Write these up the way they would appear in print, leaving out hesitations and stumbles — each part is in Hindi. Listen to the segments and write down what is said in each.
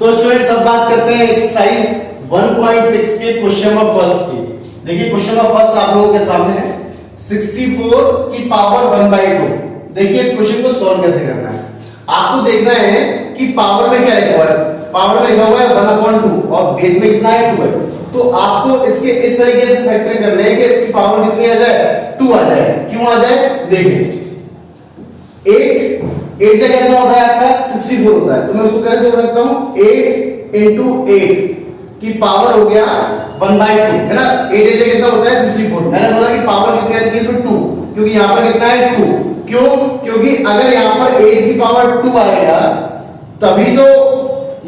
तो स्टूडेंट्स अब बात करते हैं एक्सरसाइज 1.6 के क्वेश्चन नंबर फर्स्ट की। देखिए क्वेश्चन नंबर फर्स्ट आप लोगों के सामने है 64 की पावर 1/2। देखिए इस क्वेश्चन को सॉल्व कैसे करना है। आपको देखना है कि पावर में क्या लिखा हुआ है। पावर में लिखा हुआ है 1/2 और बेस में कितना है 2 है। तो आपको इसके इस तरीके से फैक्टर करना है कि इसकी पावर कितनी आ जाए 2 आ जाए। क्यों आ जाए देखिए 8 से कितना होता है आपका 64 होता है। तो मैं उसको कैसे जोड़ सकता हूं 8 into 8 की पावर हो गया 1/2 है ना। 8 से कितना होता है 64। मैंने बोला कि पावर कितनी आती है इसमें 2 क्योंकि यहां पर कितना है 2। क्यों क्योंकि अगर यहां पर 8 की पावर 2 आएगा तभी तो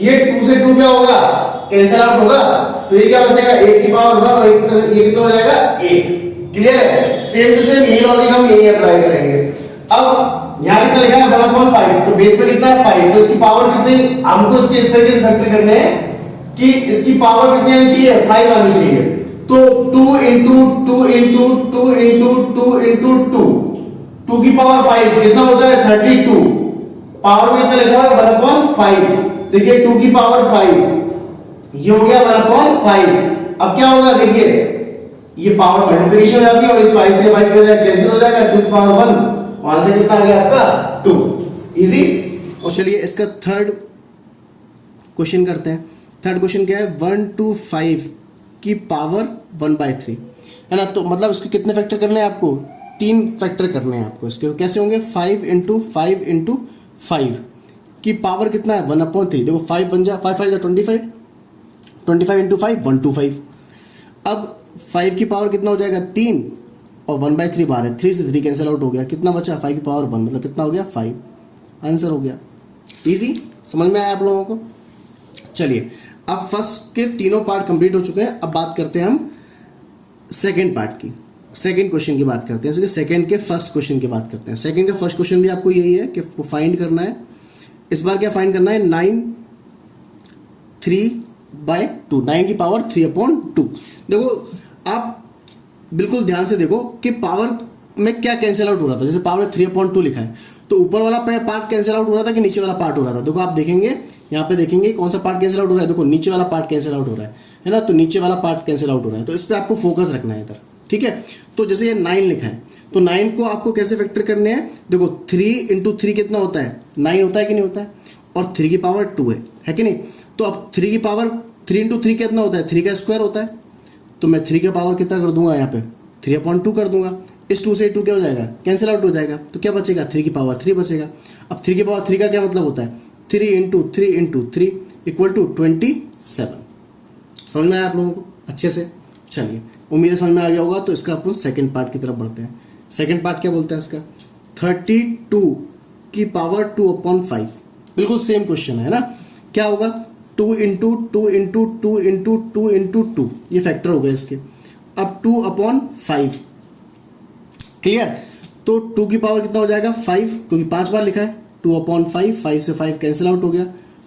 ये 2 से 2 क्या होगा कैंसिल आउट होगा। तो ये क्या बचेगा 8 की पावर 1 और ये कितना हो जाएगा 8। क्लियर है। सेम टू सेम यही लॉजिक हम यही अप्लाई करेंगे। अब यहां कितना लिखा है 1/5 तो बेस में कितना है 5 तो इसकी पावर कितनी हमको इसके इस तरीके से फैक्टर करने हैं कि इसकी पावर कितनी आनी चाहिए 5 आनी चाहिए। तो 2 into 2 into 2 into 2 into 2 2 की पावर 5 कितना होता है 32। पावर में कितना लिखा है 1/5। देखिए 2 की पावर 5 ये हो गया 1/5। अब क्या होगा देखिए ये पावर मल्टीप्लिकेशन हो जाती है और इस 5 से 5 कैंसिल हो जाएगा 2 की पावर 1 वहां से कितना आ गया आपका 2। इजी। और चलिए इसका थर्ड क्वेश्चन करते हैं। थर्ड क्वेश्चन क्या है 1 to 5 की पावर 1/3 है ना। तो मतलब इसके कितने फैक्टर करने हैं आपको 3 फैक्टर करने हैं आपको इसके। तो कैसे होंगे 5 into 5 into 5 की पावर कितना है 1/3। देखो 5 बन जा 5 5 जा 25 25 into 5 125। अब 5 की पावर कितना हो जाएगा 3 और 1/3 बाहर है 3 से 3 कैंसिल आउट हो गया। कितना बचा 5 की पावर 1 मतलब कितना हो गया 5। आंसर हो गया। इजी समझ में आया आप लोगों को। चलिए अब फर्स्ट के तीनों पार्ट कंप्लीट हो चुके हैं। अब बात करते हैं हम सेकंड पार्ट की। सेकंड क्वेश्चन की बात करते हैं। सेकंड के फर्स्ट क्वेश्चन की बात करते हैं। सेकंड का फर्स्ट क्वेश्चन भी आपको यही है कि फाइंड करना है। इस बार क्या फाइंड करना है 9 3/2 9 की पावर 3/2। देखो आप बिल्कुल ध्यान से देखो कि पावर में क्या कैंसिल आउट हो रहा था। जैसे पावर 3/2 लिखा है तो ऊपर वाला पार्ट कैंसिल आउट हो रहा था कि नीचे वाला पार्ट हो रहा था। देखो आप देखेंगे यहाँ पे देखेंगे कौन सा पार्ट कैंसिल आउट हो रहा है। देखो नीचे वाला पार्ट कैंसिल आउट हो रहा है ना। तो नीचे वाला पार्ट कैंसिल आउट हो रहा है तो इस पर आपको फोकस रखना है इधर। ठीक है। तो जैसे ये 9 लिखा है तो 9 को आपको कैसे फैक्टर करने हैं। देखो 3 into 3 कितना होता है 9 होता है कि नहीं होता है। और 3 की पावर 2 है कि नहीं। तो अब 3 की पावर 3 into 3 कितना होता है 3 का स्क्वायर होता है। तो मैं 3 की पावर कितना कर दूंगा यहाँ पे 3/2 कर दूंगा। इस 2 से 2 क्या हो जाएगा कैंसिल आउट हो जाएगा। तो क्या बचेगा 3 की पावर 3 बचेगा। अब 3 की पावर 3 का क्या मतलब होता है 3 into 3 into 3 इक्वल टू 27। समझ में आया आप लोगों को अच्छे से। चलिए उम्मीद है समझ में आ गया होगा। तो इसका अपन सेकंड पार्ट की तरफ बढ़ते हैं। सेकंड पार्ट क्या बोलते हैं इसका 32 की पावर 2/5। बिल्कुल सेम क्वेश्चन है ना। क्या होगा 2 into 2 into 2 into 2 into 2 ये फैक्टर हो गए इसके। अब 2/5 क्लियर। तो 2 की पावर कितना हो जाएगा 5 क्योंकि 5 बार लिखा है 2/5 5 से 5 कैंसिल आउट हो गया।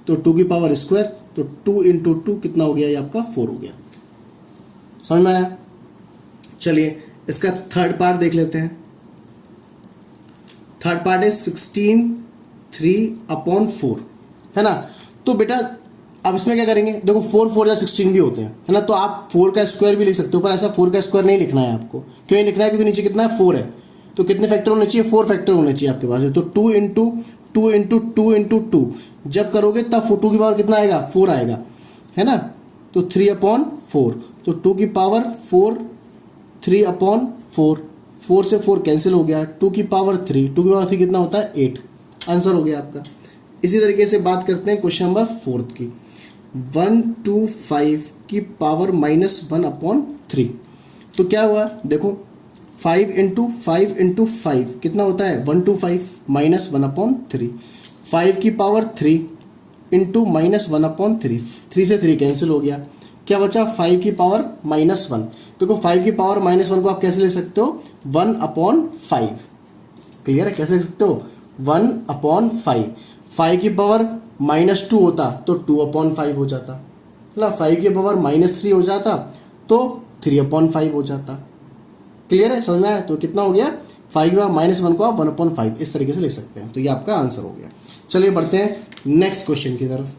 तो 2 की पावर स्क्वायर तो 2 into 2 कितना हो गया ये आपका 4 हो गया। समझ में आया। चलिए इसका थर्ड पार्ट देख लेते हैं। थर्ड पार्ट है 16 3/4 है ना। तो बेटा अब इसमें क्या करेंगे देखो 4 4 या 16 भी होते हैं है ना। तो आप 4 का स्क्वायर भी लिख सकते हो पर ऐसा 4 का स्क्वायर नहीं लिखना है आपको। क्यों नहीं लिखना है क्योंकि नीचे कितना है 4 है। तो कितने फैक्टर होने चाहिए 4 फैक्टर होने चाहिए आपके पास। तो 2 into 2 into 2 into 2 जब करोगे तब 2 की पावर कितना आएगा 4 आएगा है ना। तो 3/4 तो 2 की पावर 4 3/4 4 से 4 कैंसिल हो गया। 2 की पावर 3 2 की पावर 3 कितना होता है 8। आंसर हो गया आपका। इसी तरीके से बात करते हैं क्वेश्चन नंबर 4 की 1 to 5 की पावर -1/3। तो क्या हुआ देखो 5 into 5 into 5 कितना होता है 1 to 5 -1/3। 5 की पावर 3 into -1/3 3 से 3 कैंसिल हो गया। क्या बचा 5 की पावर -1। देखो 5 की पावर -1 को आप कैसे ले सकते हो 1/5। क्लियर है कैसे लिख सकते हो 1/5। 5 की पावर -2 होता तो 2/5 हो जाता है ना। 5 की पावर -3 हो जाता तो 3/5 हो जाता। क्लियर है समझ में आया। तो कितना हो गया 5 की पावर -1 को आप 1/5 इस तरीके से लिख सकते हैं। तो ये आपका आंसर हो गया। चलिए बढ़ते हैं नेक्स्ट क्वेश्चन की तरफ।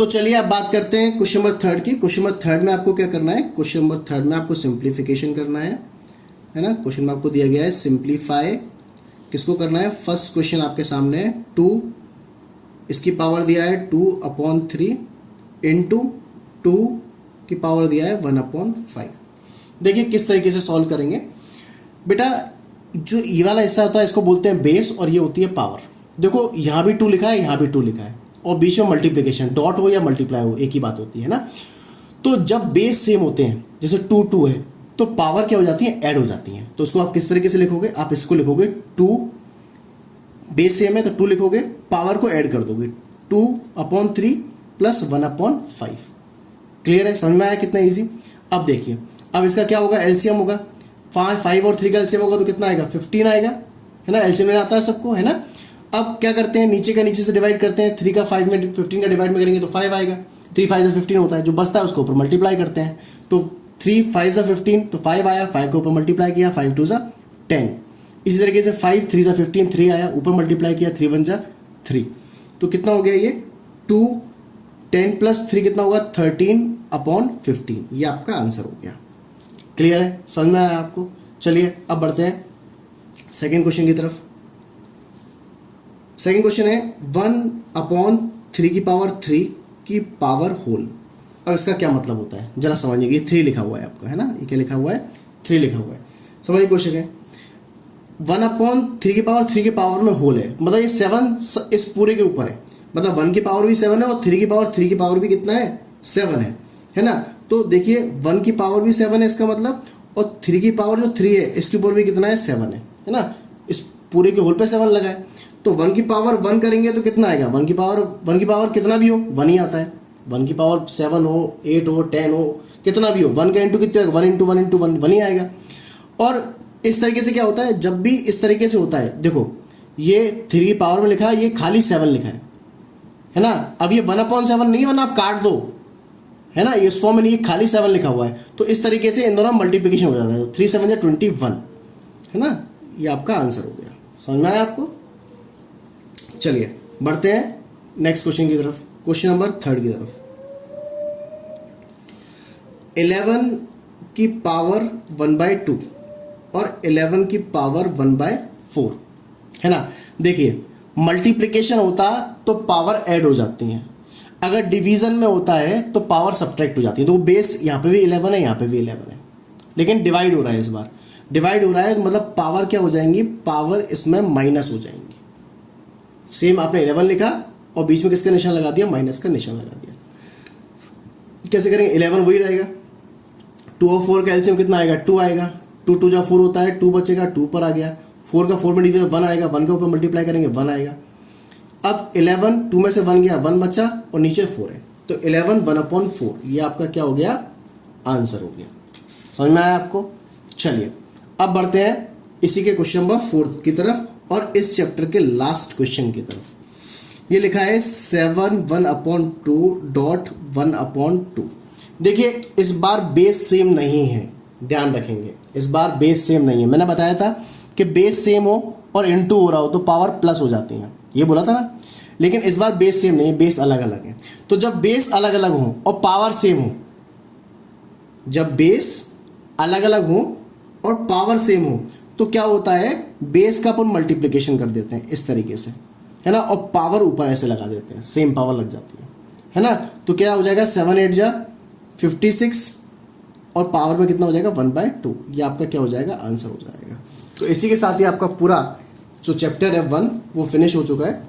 तो चलिए अब बात करते हैं क्वेश्चन नंबर थर्ड की। क्वेश्चन नंबर थर्ड में आपको क्या करना है, क्वेश्चन नंबर थर्ड में आपको सिंप्लीफिकेशन करना है ना। क्वेश्चन में आपको दिया गया है सिंप्लीफाई, किसको करना है, फर्स्ट क्वेश्चन आपके सामने है 2, इसकी पावर दिया है 2/3 इंटू 2 की पावर दिया है 1/5। देखिए किस तरीके से सॉल्व करेंगे बेटा। जो ये वाला हिस्सा होता है इसको बोलते हैं बेस और ये होती है पावर। देखो यहाँ भी 2 लिखा है, यहाँ भी 2 लिखा है और बीच में मल्टीप्लिकेशन, डॉट हो या मल्टीप्लाई हो एक ही बात होती है ना। तो जब बेस सेम होते हैं, जैसे 2 2 है, तो पावर क्या हो जाती है, ऐड हो जाती है। तो उसको आप किस तरीके से लिखोगे, आप इसको लिखोगे 2, बेस सेम है तो 2 लिखोगे, पावर को ऐड कर दोगे 2/3 प्लस 1/5। क्लियर है, समझ में आया कितना इजी। अब देखिए अब इसका क्या होगा, एलसीएम होगा, 5 और 3 का एलसीएम होगा तो कितना आएगा, 15 आएगा, है ना। एलसीएम में आता है सबको, है ना। अब क्या करते हैं, नीचे का नीचे से डिवाइड करते हैं, 3 का 5 में 15 का डिवाइड में करेंगे तो 5 आएगा, 3 5 से 15 होता है, जो बचता है उसको ऊपर मल्टीप्लाई करते हैं। तो 3 5 से 15 तो 5 आया, 5 को ऊपर मल्टीप्लाई किया, 5 2 जा 10। इसी तरीके से 5 3 से 15 3 आया, ऊपर मल्टीप्लाई किया, 3 1 जा 3। तो कितना हो गया ये 2 10 प्लस 3 कितना होगा 13/15। ये आपका आंसर हो गया। क्लियर है, समझ में आया आपको। चलिए अब बढ़ते हैं सेकेंड क्वेश्चन की तरफ। सेकेंड क्वेश्चन है 1/3 की पावर होल। अब इसका क्या मतलब होता है जरा समझिए। ये 3 लिखा हुआ है आपका, है ना, ये क्या लिखा हुआ है, 3 लिखा हुआ है। समझिए क्वेश्चन है 1/3 की पावर में होल है, मतलब ये 7 इस पूरे के ऊपर है, मतलब 1 की पावर भी 7 है और 3 की पावर भी कितना है, 7 है ना। तो देखिए 1 की पावर भी 7 है इसका मतलब, और 3 की पावर जो 3 है इसके ऊपर भी कितना है, 7 है ना। इस पूरे के होल पे 7 लगा है, तो 1 की पावर 1 करेंगे तो कितना आएगा, 1 की पावर कितना भी हो 1 ही आता है। 1 की पावर 7 हो 8 हो 10 हो कितना भी हो, 1 का इंटू कितने, 1 इंटू 1 इंटू 1 1 ही आएगा। और इस तरीके से क्या होता है, जब भी इस तरीके से होता है, देखो ये 3 की पावर में लिखा है, ये खाली 7 लिखा है ना। अब ये 1/7 नहीं है, वरना आप काट दो, है ना, इस फॉर्म में नहीं, खाली 7 लिखा हुआ है। तो इस तरीके से इन दोनों मल्टीप्लिकेशन हो जाता है, 3 7 जा 21, है ना। ये आपका आंसर हो गया। समझ में आया आपको। चलिए बढ़ते हैं नेक्स्ट क्वेश्चन की तरफ, क्वेश्चन नंबर 3 की तरफ। 11 की पावर 1/2 और 11 की पावर 1/4, है ना। देखिए मल्टीप्लिकेशन होता तो पावर ऐड हो जाती है, अगर डिवीजन में होता है तो पावर सब्ट्रैक्ट हो जाती है। तो बेस यहाँ पे भी 11 है, यहाँ पे भी 11 है, लेकिन डिवाइड हो रहा है, इस बार डिवाइड हो रहा है, मतलब पावर क्या हो जाएंगी, पावर इसमें माइनस हो जाएंगी। सेम आपने 11 लिखा और बीच में किसका निशान लगा दिया, माइनस का निशान लगा दिया। कैसे करेंगे, 11 वही रहेगा, 2 और 4 का एलसीएम कितना आएगा, 2 आएगा, 2 2 जा 4 होता है, 2 बचेगा, 2 पर आ गया, 4 का 4 में डिवीजन 1 आएगा, 1 के ऊपर मल्टीप्लाई करेंगे 1 आएगा। अब 11 2 में से 1 गया, 1 बचा और नीचे 4 है, तो 11 1/4, ये आपका क्या हो गया, आंसर हो गया। समझ में आया आपको। चलिए अब बढ़ते हैं इसी के क्वेश्चन नंबर 4 की तरफ और इस चैप्टर के लास्ट क्वेश्चन की तरफ। ये लिखा है 7 1/2 देखिए इस बार बेस सेम नहीं है, ध्यान रखेंगे, इस बार बेस सेम नहीं है। मैंने बताया था कि बेस सेम हो और इनटू हो रहा हो तो पावर प्लस हो जाती है, ये बोला था ना। लेकिन इस बार बेस सेम नहीं है, बेस अलग अलग है। तो जब बेस अलग अलग हो और पावर सेम हो, जब बेस अलग अलग हो और पावर सेम हो तो क्या होता है, बेस का अपन मल्टीप्लिकेशन कर देते हैं इस तरीके से, है ना, और पावर ऊपर ऐसे लगा देते हैं, सेम पावर लग जाती है ना। तो क्या हो जाएगा, 7 8 जा 56 और पावर में कितना हो जाएगा 1/2। ये आपका क्या हो जाएगा, आंसर हो जाएगा। तो इसी के साथ ही आपका पूरा जो चैप्टर है 1 वो फिनिश हो चुका है।